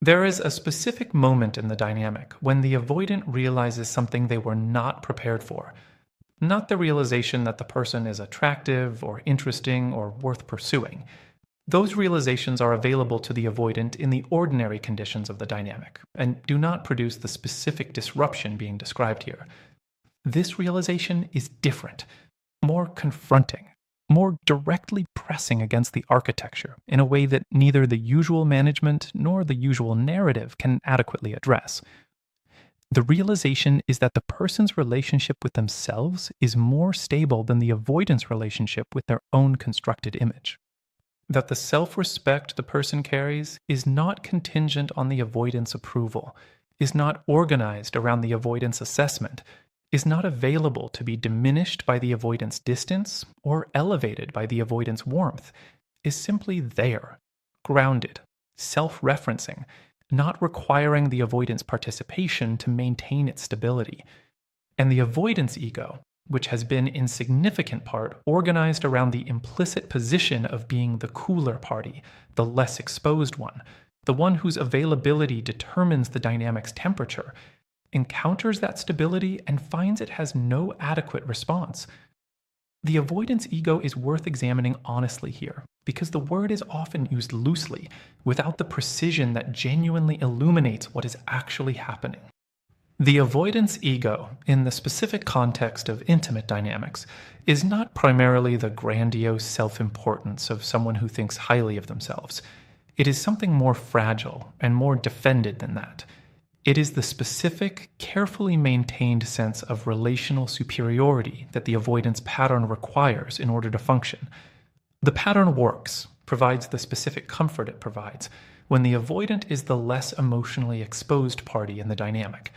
There is a specific moment in the dynamic when the avoidant realizes something they were not prepared for. Not the realization that the person is attractive or interesting or worth pursuing. Those realizations are available to the avoidant in the ordinary conditions of the dynamic and do not produce the specific disruption being described here. This realization is different, more confronting, more directly pressing against the architecture in a way that neither the usual management nor the usual narrative can adequately address. The realization is that the person's relationship with themselves is more stable than the avoidance relationship with their own constructed image. That the self-respect the person carries is not contingent on the avoidance approval, is not organized around the avoidance assessment, is not available to be diminished by the avoidance distance or elevated by the avoidance warmth, is simply there, grounded, self-referencing, not requiring the avoidance participation to maintain its stability. And the avoidance ego, which has been in significant part organized around the implicit position of being the cooler party, the less exposed one, the one whose availability determines the dynamic's temperature, encounters that stability and finds it has no adequate response. The avoidance ego is worth examining honestly here, because the word is often used loosely, without the precision that genuinely illuminates what is actually happening. The avoidance ego, in the specific context of intimate dynamics, is not primarily the grandiose self-importance of someone who thinks highly of themselves. It is something more fragile and more defended than that. It is the specific, carefully maintained sense of relational superiority that the avoidance pattern requires in order to function. The pattern works, provides the specific comfort it provides, when the avoidant is the less emotionally exposed party in the dynamic,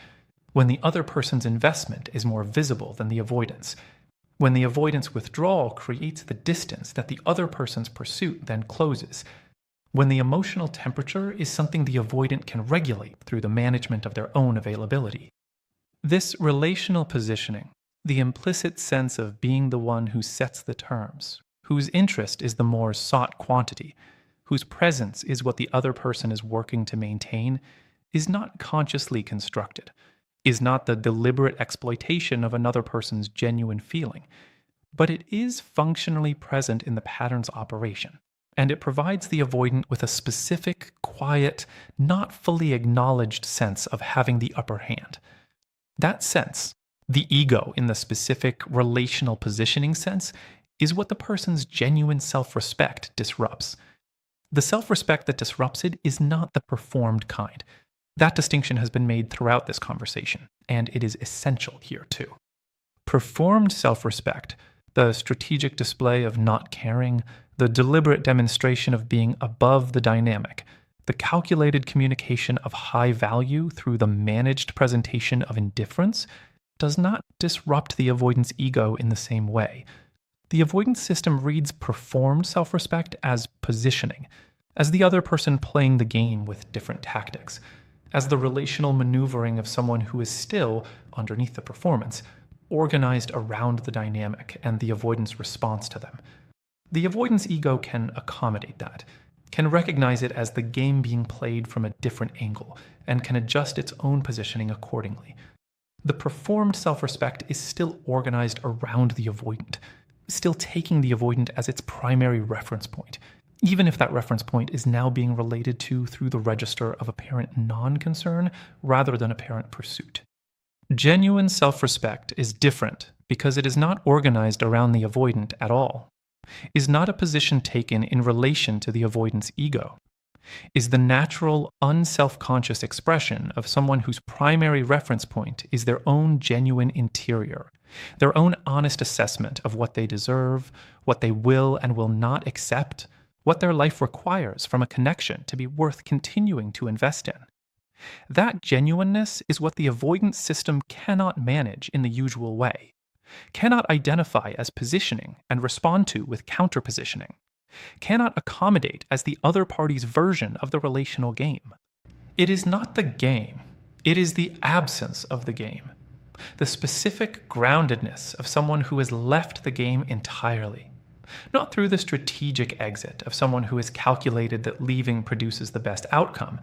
when the other person's investment is more visible than the avoidance, when the avoidance withdrawal creates the distance that the other person's pursuit then closes, when the emotional temperature is something the avoidant can regulate through the management of their own availability. This relational positioning, the implicit sense of being the one who sets the terms, whose interest is the more sought quantity, whose presence is what the other person is working to maintain, is not consciously constructed, is not the deliberate exploitation of another person's genuine feeling, but it is functionally present in the pattern's operation. And it provides the avoidant with a specific, quiet, not fully acknowledged sense of having the upper hand. That sense, the ego in the specific relational positioning sense, is what the person's genuine self-respect disrupts. The self-respect that disrupts it is not the performed kind. That distinction has been made throughout this conversation, and it is essential here too. Performed self-respect, the strategic display of not caring, the deliberate demonstration of being above the dynamic, the calculated communication of high value through the managed presentation of indifference, does not disrupt the avoidance ego in the same way. The avoidance system reads performed self-respect as positioning, as the other person playing the game with different tactics, as the relational maneuvering of someone who is still, underneath the performance, organized around the dynamic and the avoidance response to them. The avoidance ego can accommodate that, can recognize it as the game being played from a different angle, and can adjust its own positioning accordingly. The performed self-respect is still organized around the avoidant, still taking the avoidant as its primary reference point, even if that reference point is now being related to through the register of apparent non-concern rather than apparent pursuit. Genuine self-respect is different because it is not organized around the avoidant at all, is not a position taken in relation to the avoidance ego, is the natural, unself-conscious expression of someone whose primary reference point is their own genuine interior, their own honest assessment of what they deserve, what they will and will not accept, what their life requires from a connection to be worth continuing to invest in. That genuineness is what the avoidance system cannot manage in the usual way, cannot identify as positioning and respond to with counterpositioning, cannot accommodate as the other party's version of the relational game. It is not the game, it is the absence of the game, the specific groundedness of someone who has left the game entirely. Not through the strategic exit of someone who has calculated that leaving produces the best outcome,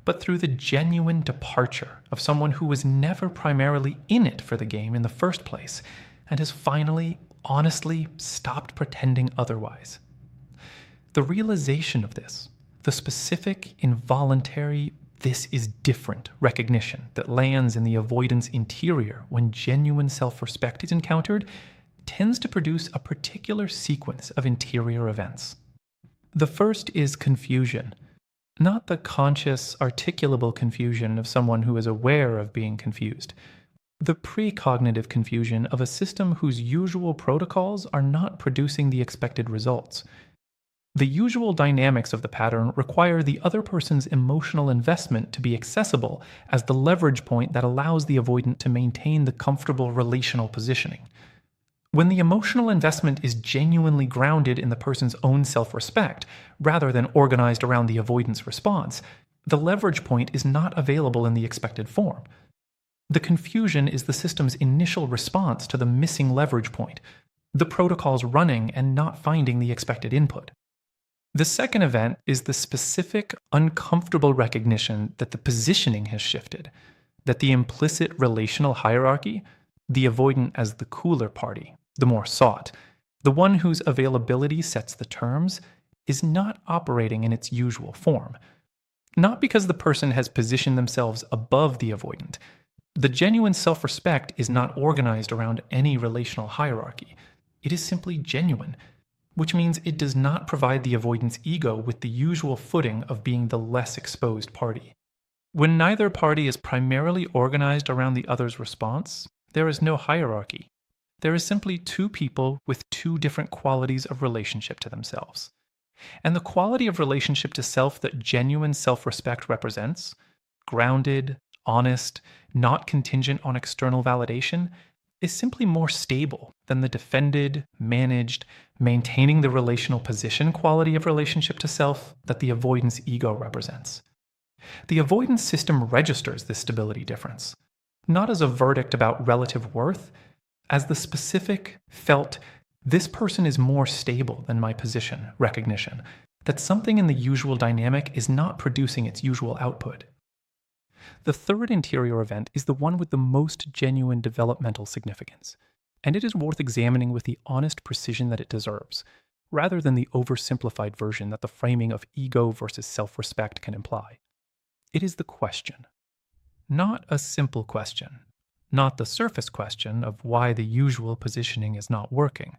but through the genuine departure of someone who was never primarily in it for the game in the first place, and has finally, honestly, stopped pretending otherwise. The realization of this, the specific, involuntary, this is different recognition that lands in the avoidance interior when genuine self-respect is encountered, tends to produce a particular sequence of interior events. The first is confusion. Not the conscious, articulable confusion of someone who is aware of being confused. The precognitive confusion of a system whose usual protocols are not producing the expected results. The usual dynamics of the pattern require the other person's emotional investment to be accessible as the leverage point that allows the avoidant to maintain the comfortable relational positioning. When the emotional investment is genuinely grounded in the person's own self-respect, rather than organized around the avoidance response, the leverage point is not available in the expected form. The confusion is the system's initial response to the missing leverage point, the protocols running and not finding the expected input. The second event is the specific, uncomfortable recognition that the positioning has shifted, that the implicit relational hierarchy, the avoidant as the cooler party, the more sought, the one whose availability sets the terms, is not operating in its usual form. Not because the person has positioned themselves above the avoidant. The genuine self-respect is not organized around any relational hierarchy. It is simply genuine, which means it does not provide the avoidance ego with the usual footing of being the less exposed party. When neither party is primarily organized around the other's response, there is no hierarchy. There is simply two people with two different qualities of relationship to themselves. And the quality of relationship to self that genuine self-respect represents, grounded, honest, not contingent on external validation, is simply more stable than the defended, managed, maintaining the relational position quality of relationship to self that the avoidance ego represents. The avoidance system registers this stability difference, not as a verdict about relative worth, as the specific, felt, this person is more stable than my position recognition, that something in the usual dynamic is not producing its usual output. The third interior event is the one with the most genuine developmental significance, and it is worth examining with the honest precision that it deserves, rather than the oversimplified version that the framing of ego versus self-respect can imply. It is the question. Not a simple question, not the surface question of why the usual positioning is not working,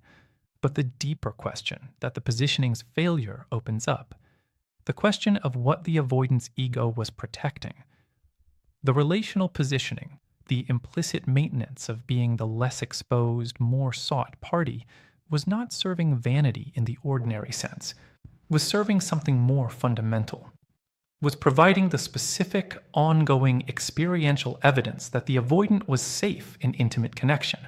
but the deeper question that the positioning's failure opens up, the question of what the avoidance ego was protecting. The relational positioning, the implicit maintenance of being the less exposed, more sought party, was not serving vanity in the ordinary sense, was serving something more fundamental, was providing the specific, ongoing, experiential evidence that the avoidant was safe in intimate connection,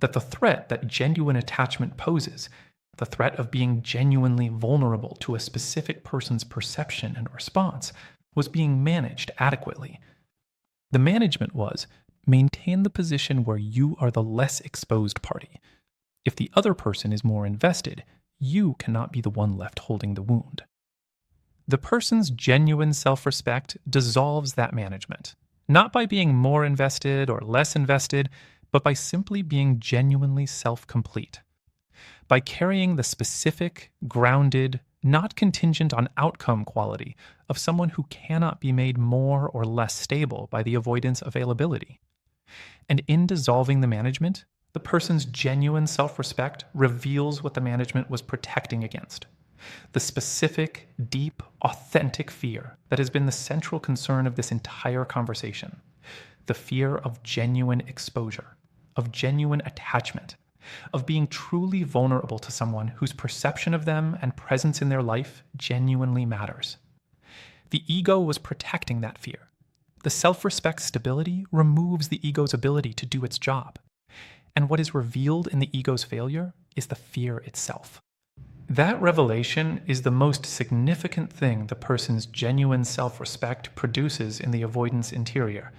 that the threat that genuine attachment poses, the threat of being genuinely vulnerable to a specific person's perception and response, was being managed adequately. The management was, maintain the position where you are the less exposed party. If the other person is more invested, you cannot be the one left holding the wound. The person's genuine self-respect dissolves that management, not by being more invested or less invested, but by simply being genuinely self-complete. By carrying the specific, grounded, not contingent on outcome quality of someone who cannot be made more or less stable by the avoidance availability. And in dissolving the management, the person's genuine self-respect reveals what the management was protecting against. The specific, deep, authentic fear that has been the central concern of this entire conversation. The fear of genuine exposure, of genuine attachment, of being truly vulnerable to someone whose perception of them and presence in their life genuinely matters. The ego was protecting that fear. The self-respect stability removes the ego's ability to do its job. And what is revealed in the ego's failure is the fear itself. That revelation is the most significant thing the person's genuine self-respect produces in the avoidance interior.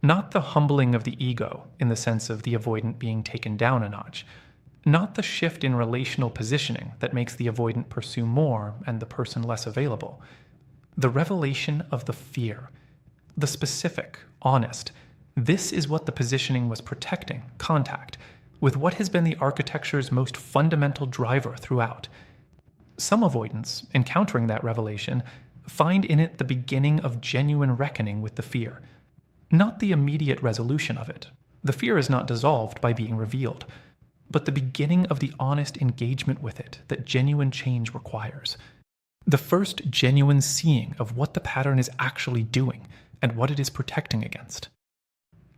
Not the humbling of the ego in the sense of the avoidant being taken down a notch. Not the shift in relational positioning that makes the avoidant pursue more and the person less available. The revelation of the fear. The specific, honest. This is what the positioning was protecting, contact, with what has been the architecture's most fundamental driver throughout. Some avoidants, encountering that revelation, find in it the beginning of genuine reckoning with the fear, not the immediate resolution of it. The fear is not dissolved by being revealed, but the beginning of the honest engagement with it that genuine change requires. The first genuine seeing of what the pattern is actually doing and what it is protecting against.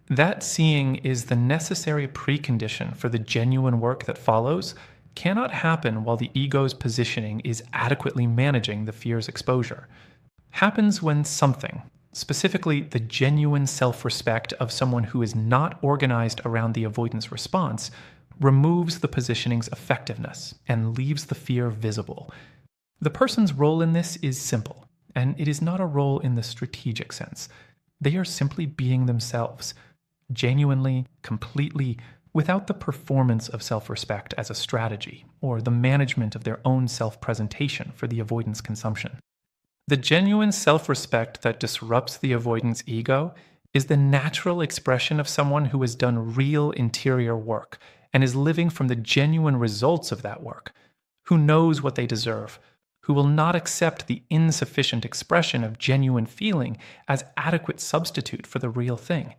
That seeing is the necessary precondition for the genuine work that follows, cannot happen while the ego's positioning is adequately managing the fear's exposure. Happens when something, specifically the genuine self-respect of someone who is not organized around the avoidance response, removes the positioning's effectiveness and leaves the fear visible. The person's role in this is simple, and it is not a role in the strategic sense. They are simply being themselves, genuinely, completely, without the performance of self-respect as a strategy or the management of their own self-presentation for the avoidance consumption. The genuine self-respect that disrupts the avoidance ego is the natural expression of someone who has done real interior work and is living from the genuine results of that work, who knows what they deserve, who will not accept the insufficient expression of genuine feeling as adequate substitute for the real thing,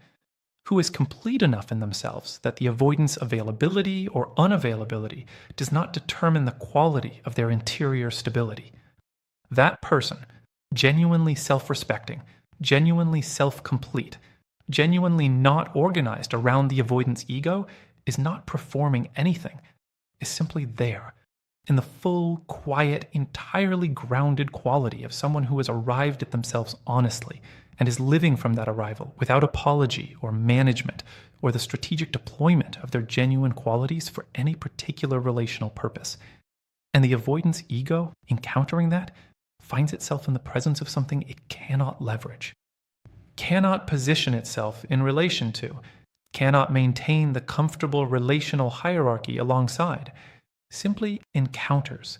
who is complete enough in themselves that the avoidance availability or unavailability does not determine the quality of their interior stability. That person, genuinely self-respecting, genuinely self-complete, genuinely not organized around the avoidance ego, is not performing anything, is simply there, in the full, quiet, entirely grounded quality of someone who has arrived at themselves honestly, and is living from that arrival without apology or management or the strategic deployment of their genuine qualities for any particular relational purpose. And the avoidance ego, encountering that, finds itself in the presence of something it cannot leverage, cannot position itself in relation to, cannot maintain the comfortable relational hierarchy alongside, simply encounters,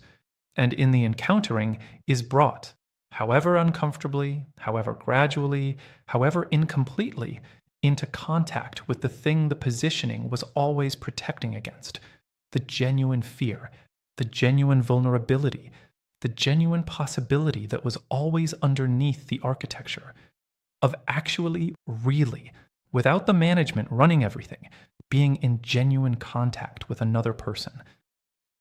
and in the encountering is brought, however uncomfortably, however gradually, however incompletely, into contact with the thing the positioning was always protecting against, the genuine fear, the genuine vulnerability, the genuine possibility that was always underneath the architecture, of actually, really, without the management running everything, being in genuine contact with another person.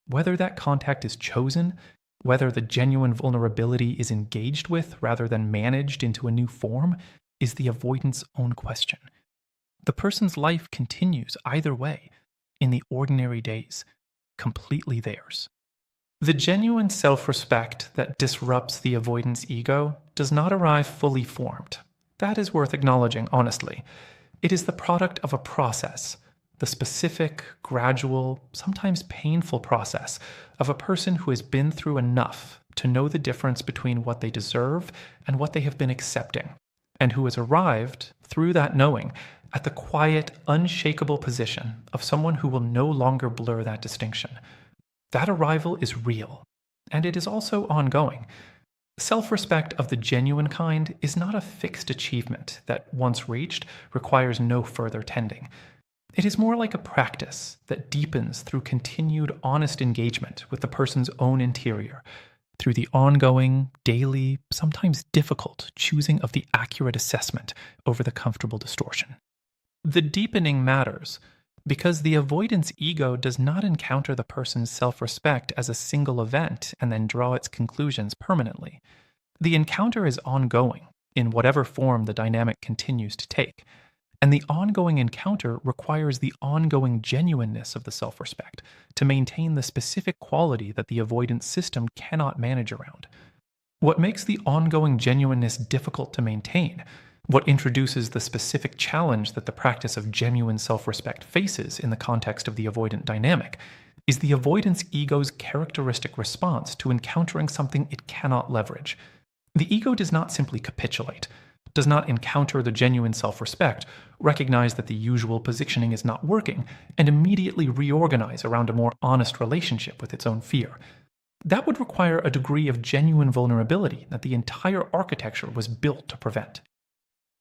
Whether that contact is chosen, whether the genuine vulnerability is engaged with rather than managed into a new form, is the avoidant's own question. The person's life continues either way, in the ordinary days, completely theirs. The genuine self-respect that disrupts the avoidance ego does not arrive fully formed. That is worth acknowledging honestly. It is the product of a process, the specific, gradual, sometimes painful process of a person who has been through enough to know the difference between what they deserve and what they have been accepting, and who has arrived, through that knowing, at the quiet, unshakable position of someone who will no longer blur that distinction. That arrival is real, and it is also ongoing. Self-respect of the genuine kind is not a fixed achievement that, once reached, requires no further tending. It is more like a practice that deepens through continued honest engagement with the person's own interior, through the ongoing, daily, sometimes difficult choosing of the accurate assessment over the comfortable distortion. The deepening matters because the avoidance ego does not encounter the person's self-respect as a single event and then draw its conclusions permanently. The encounter is ongoing, in whatever form the dynamic continues to take. And the ongoing encounter requires the ongoing genuineness of the self-respect to maintain the specific quality that the avoidance system cannot manage around. What makes the ongoing genuineness difficult to maintain, what introduces the specific challenge that the practice of genuine self-respect faces in the context of the avoidant dynamic, is the avoidance ego's characteristic response to encountering something it cannot leverage. The ego does not simply capitulate, does not encounter the genuine self-respect, recognize that the usual positioning is not working, and immediately reorganize around a more honest relationship with its own fear. That would require a degree of genuine vulnerability that the entire architecture was built to prevent.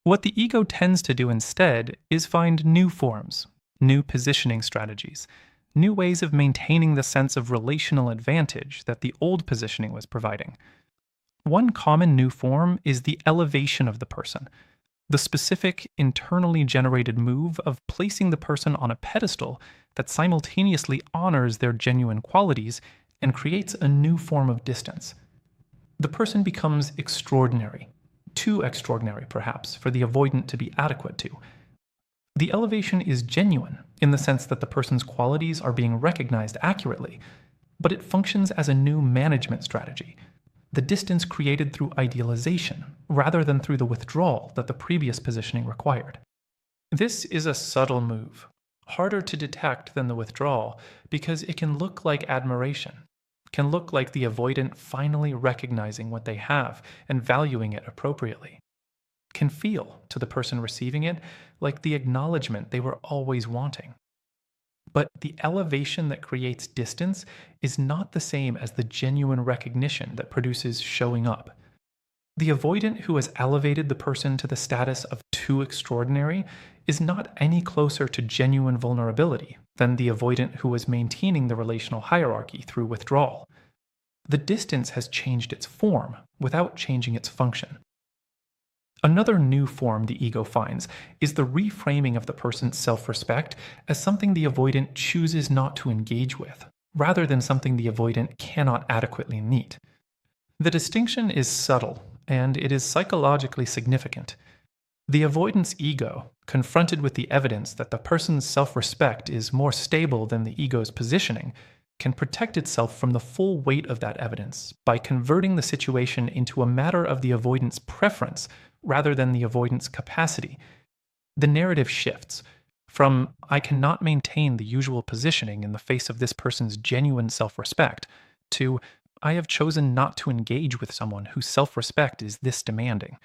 What the ego tends to do instead is find new forms, new positioning strategies, new ways of maintaining the sense of relational advantage that the old positioning was providing. One common new form is the elevation of the person, the specific, internally generated move of placing the person on a pedestal that simultaneously honors their genuine qualities and creates a new form of distance. The person becomes extraordinary, too extraordinary perhaps for the avoidant to be adequate to. The elevation is genuine in the sense that the person's qualities are being recognized accurately, but it functions as a new management strategy. The distance created through idealization, rather than through the withdrawal that the previous positioning required. This is a subtle move, harder to detect than the withdrawal because it can look like admiration, can look like the avoidant finally recognizing what they have and valuing it appropriately, can feel, to the person receiving it, like the acknowledgement they were always wanting. But the elevation that creates distance is not the same as the genuine recognition that produces showing up. The avoidant who has elevated the person to the status of too extraordinary is not any closer to genuine vulnerability than the avoidant who was maintaining the relational hierarchy through withdrawal. The distance has changed its form without changing its function. Another new form the ego finds is the reframing of the person's self-respect as something the avoidant chooses not to engage with, rather than something the avoidant cannot adequately meet. The distinction is subtle, and it is psychologically significant. The avoidant's ego, confronted with the evidence that the person's self-respect is more stable than the ego's positioning, can protect itself from the full weight of that evidence by converting the situation into a matter of the avoidant's preference rather than the avoidant's capacity. The narrative shifts from "I cannot maintain the usual positioning in the face of this person's genuine self-respect" to "I have chosen not to engage with someone whose self-respect is this demanding."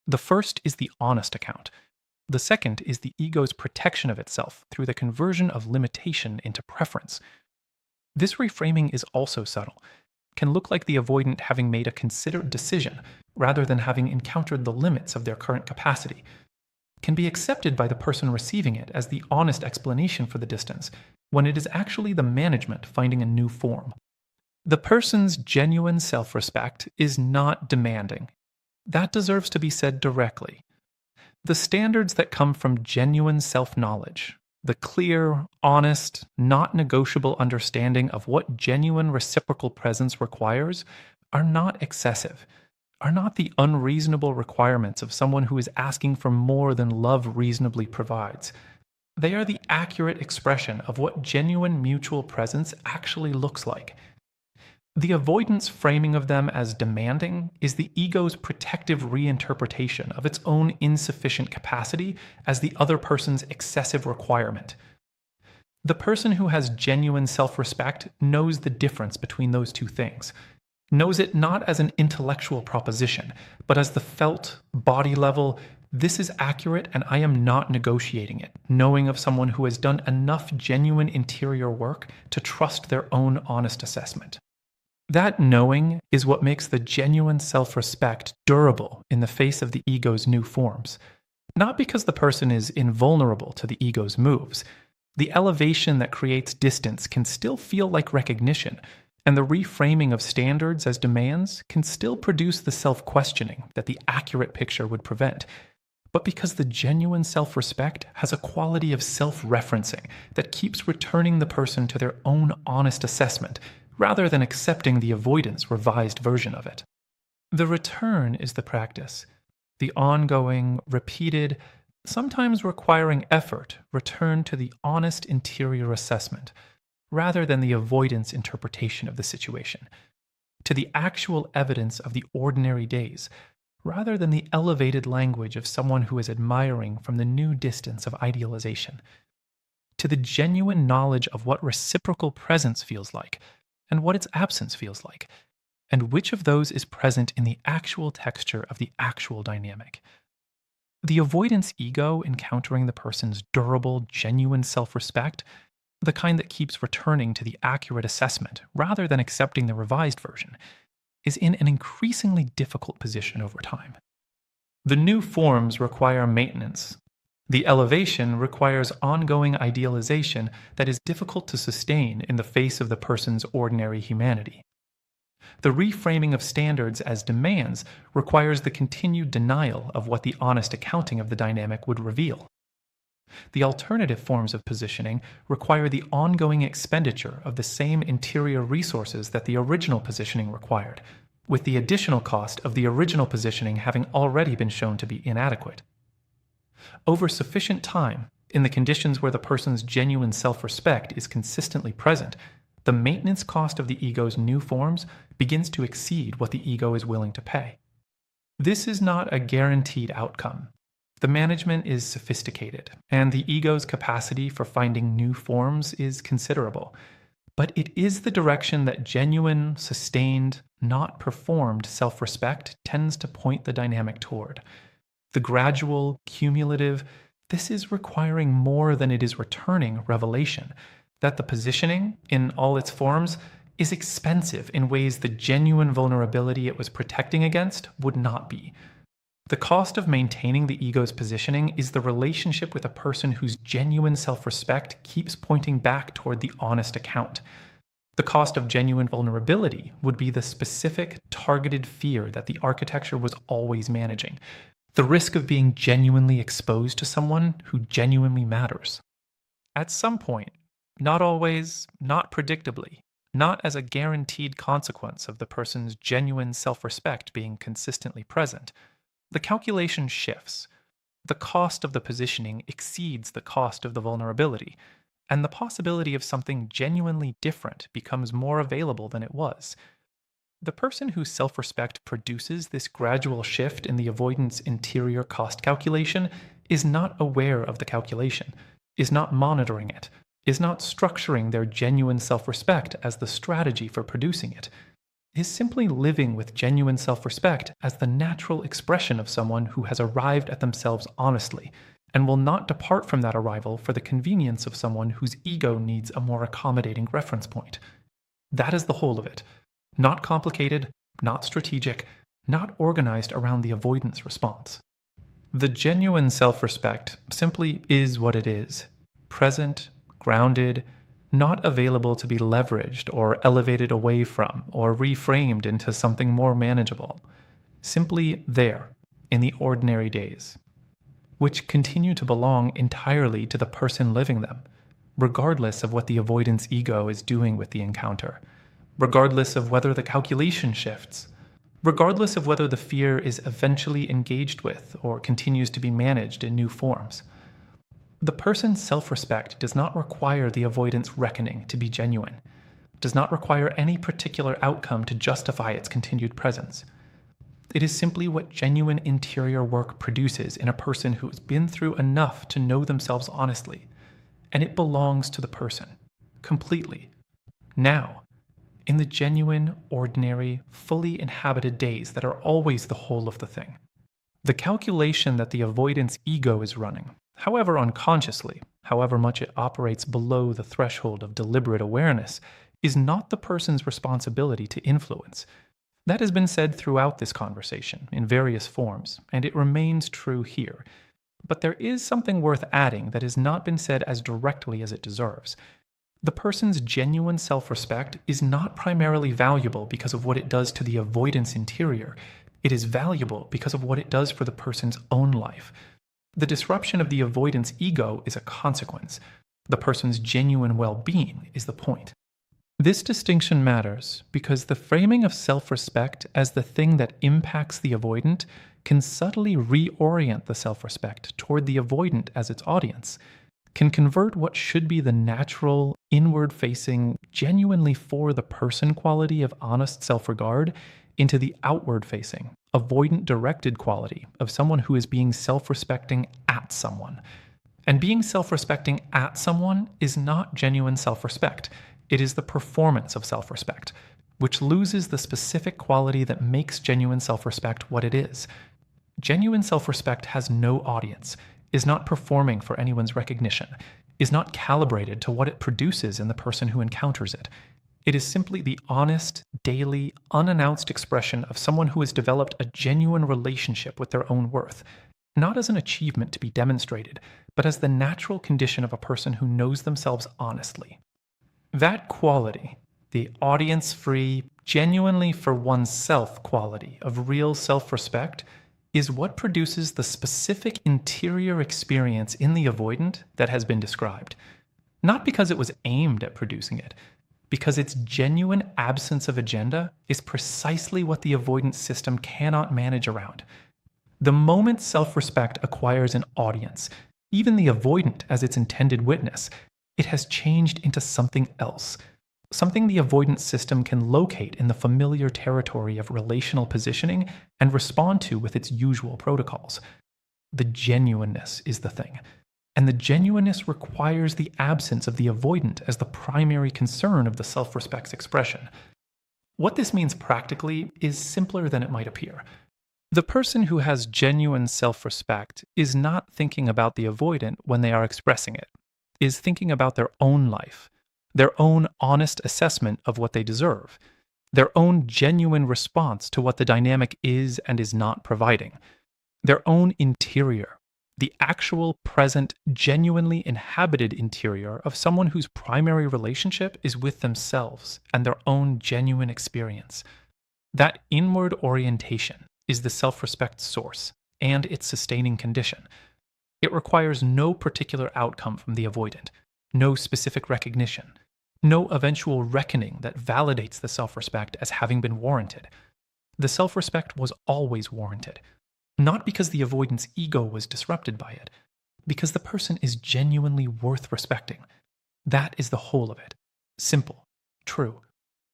The first is the honest account. The second is the ego's protection of itself through the conversion of limitation into preference. This reframing is also subtle, can look like the avoidant having made a considered decision rather than having encountered the limits of their current capacity, can be accepted by the person receiving it as the honest explanation for the distance, when it is actually the management finding a new form. The person's genuine self-respect is not demanding. That deserves to be said directly. The standards that come from genuine self-knowledge, the clear, honest, not negotiable understanding of what genuine reciprocal presence requires, are not excessive, are not the unreasonable requirements of someone who is asking for more than love reasonably provides. They are the accurate expression of what genuine mutual presence actually looks like. The avoidance framing of them as demanding is the ego's protective reinterpretation of its own insufficient capacity as the other person's excessive requirement. The person who has genuine self-respect knows the difference between those two things, knows it not as an intellectual proposition, but as the felt, body level, "this is accurate and I am not negotiating it," knowing of someone who has done enough genuine interior work to trust their own honest assessment. That knowing is what makes the genuine self-respect durable in the face of the ego's new forms. Not because the person is invulnerable to the ego's moves. The elevation that creates distance can still feel like recognition, and the reframing of standards as demands can still produce the self-questioning that the accurate picture would prevent. But because the genuine self-respect has a quality of self-referencing that keeps returning the person to their own honest assessment, rather than accepting the avoidance revised version of it. The return is the practice, the ongoing, repeated, sometimes requiring effort return to the honest interior assessment, rather than the avoidance interpretation of the situation, to the actual evidence of the ordinary days, rather than the elevated language of someone who is admiring from the new distance of idealization, to the genuine knowledge of what reciprocal presence feels like, and what its absence feels like, and which of those is present in the actual texture of the actual dynamic. The avoidance ego encountering the person's durable, genuine self-respect, the kind that keeps returning to the accurate assessment rather than accepting the revised version, is in an increasingly difficult position over time. The new forms require maintenance. The elevation requires ongoing idealization that is difficult to sustain in the face of the person's ordinary humanity. The reframing of standards as demands requires the continued denial of what the honest accounting of the dynamic would reveal. The alternative forms of positioning require the ongoing expenditure of the same interior resources that the original positioning required, with the additional cost of the original positioning having already been shown to be inadequate. Over sufficient time, in the conditions where the person's genuine self-respect is consistently present, the maintenance cost of the ego's new forms begins to exceed what the ego is willing to pay. This is not a guaranteed outcome. The management is sophisticated, and the ego's capacity for finding new forms is considerable. But it is the direction that genuine, sustained, not performed self-respect tends to point the dynamic toward. The gradual, cumulative, this is requiring more than it is returning revelation, that the positioning, in all its forms, is expensive in ways the genuine vulnerability it was protecting against would not be. The cost of maintaining the ego's positioning is the relationship with a person whose genuine self-respect keeps pointing back toward the honest account. The cost of genuine vulnerability would be the specific, targeted fear that the architecture was always managing. The risk of being genuinely exposed to someone who genuinely matters. At some point, not always, not predictably, not as a guaranteed consequence of the person's genuine self-respect being consistently present, the calculation shifts. The cost of the positioning exceeds the cost of the vulnerability, and the possibility of something genuinely different becomes more available than it was. The person whose self-respect produces this gradual shift in the avoidance interior cost calculation is not aware of the calculation, is not monitoring it, is not structuring their genuine self-respect as the strategy for producing it, is simply living with genuine self-respect as the natural expression of someone who has arrived at themselves honestly, and will not depart from that arrival for the convenience of someone whose ego needs a more accommodating reference point. That is the whole of it. Not complicated, not strategic, not organized around the avoidance response. The genuine self-respect simply is what it is, present, grounded, not available to be leveraged or elevated away from or reframed into something more manageable. Simply there, in the ordinary days, which continue to belong entirely to the person living them, regardless of what the avoidance ego is doing with the encounter, regardless of whether the calculation shifts, regardless of whether the fear is eventually engaged with or continues to be managed in new forms. The person's self-respect does not require the avoidance reckoning to be genuine, does not require any particular outcome to justify its continued presence. It is simply what genuine interior work produces in a person who has been through enough to know themselves honestly, and it belongs to the person, completely, now, in the genuine, ordinary, fully inhabited days that are always the whole of the thing. The calculation that the avoidance ego is running, however unconsciously, however much it operates below the threshold of deliberate awareness, is not the person's responsibility to influence. That has been said throughout this conversation, in various forms, and it remains true here. But there is something worth adding that has not been said as directly as it deserves. The person's genuine self-respect is not primarily valuable because of what it does to the avoidance interior. It is valuable because of what it does for the person's own life. The disruption of the avoidance ego is a consequence. The person's genuine well-being is the point. This distinction matters because the framing of self-respect as the thing that impacts the avoidant can subtly reorient the self-respect toward the avoidant as its audience, can convert what should be the natural, inward-facing, genuinely for-the-person quality of honest self-regard into the outward-facing, avoidant-directed quality of someone who is being self-respecting at someone. And being self-respecting at someone is not genuine self-respect. It is the performance of self-respect, which loses the specific quality that makes genuine self-respect what it is. Genuine self-respect has no audience, is not performing for anyone's recognition. is not calibrated to what it produces in the person who encounters it. It is simply the honest, daily, unannounced expression of someone who has developed a genuine relationship with their own worth, not as an achievement to be demonstrated, but as the natural condition of a person who knows themselves honestly. That quality, the audience free, genuinely for oneself quality of real self respect, is what produces the specific interior experience in the avoidant that has been described. Not because it was aimed at producing it, because its genuine absence of agenda is precisely what the avoidance system cannot manage around. The moment self respect acquires an audience, even the avoidant as its intended witness, it has changed into something else. Something the avoidance system can locate in the familiar territory of relational positioning and respond to with its usual protocols. The genuineness is the thing. And the genuineness requires the absence of the avoidant as the primary concern of the self-respect's expression. What this means practically is simpler than it might appear. The person who has genuine self-respect is not thinking about the avoidant when they are expressing it, is thinking about their own life, their own honest assessment of what they deserve, their own genuine response to what the dynamic is and is not providing, their own interior, the actual, present, genuinely inhabited interior of someone whose primary relationship is with themselves and their own genuine experience. That inward orientation is the self-respect source and its sustaining condition. It requires no particular outcome from the avoidant, no specific recognition, no eventual reckoning that validates the self-respect as having been warranted. The self-respect was always warranted, not because the avoidant's ego was disrupted by it, because the person is genuinely worth respecting. That is the whole of it. Simple, true,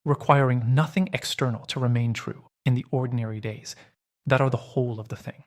requiring nothing external to remain true in the ordinary days that are the whole of the thing.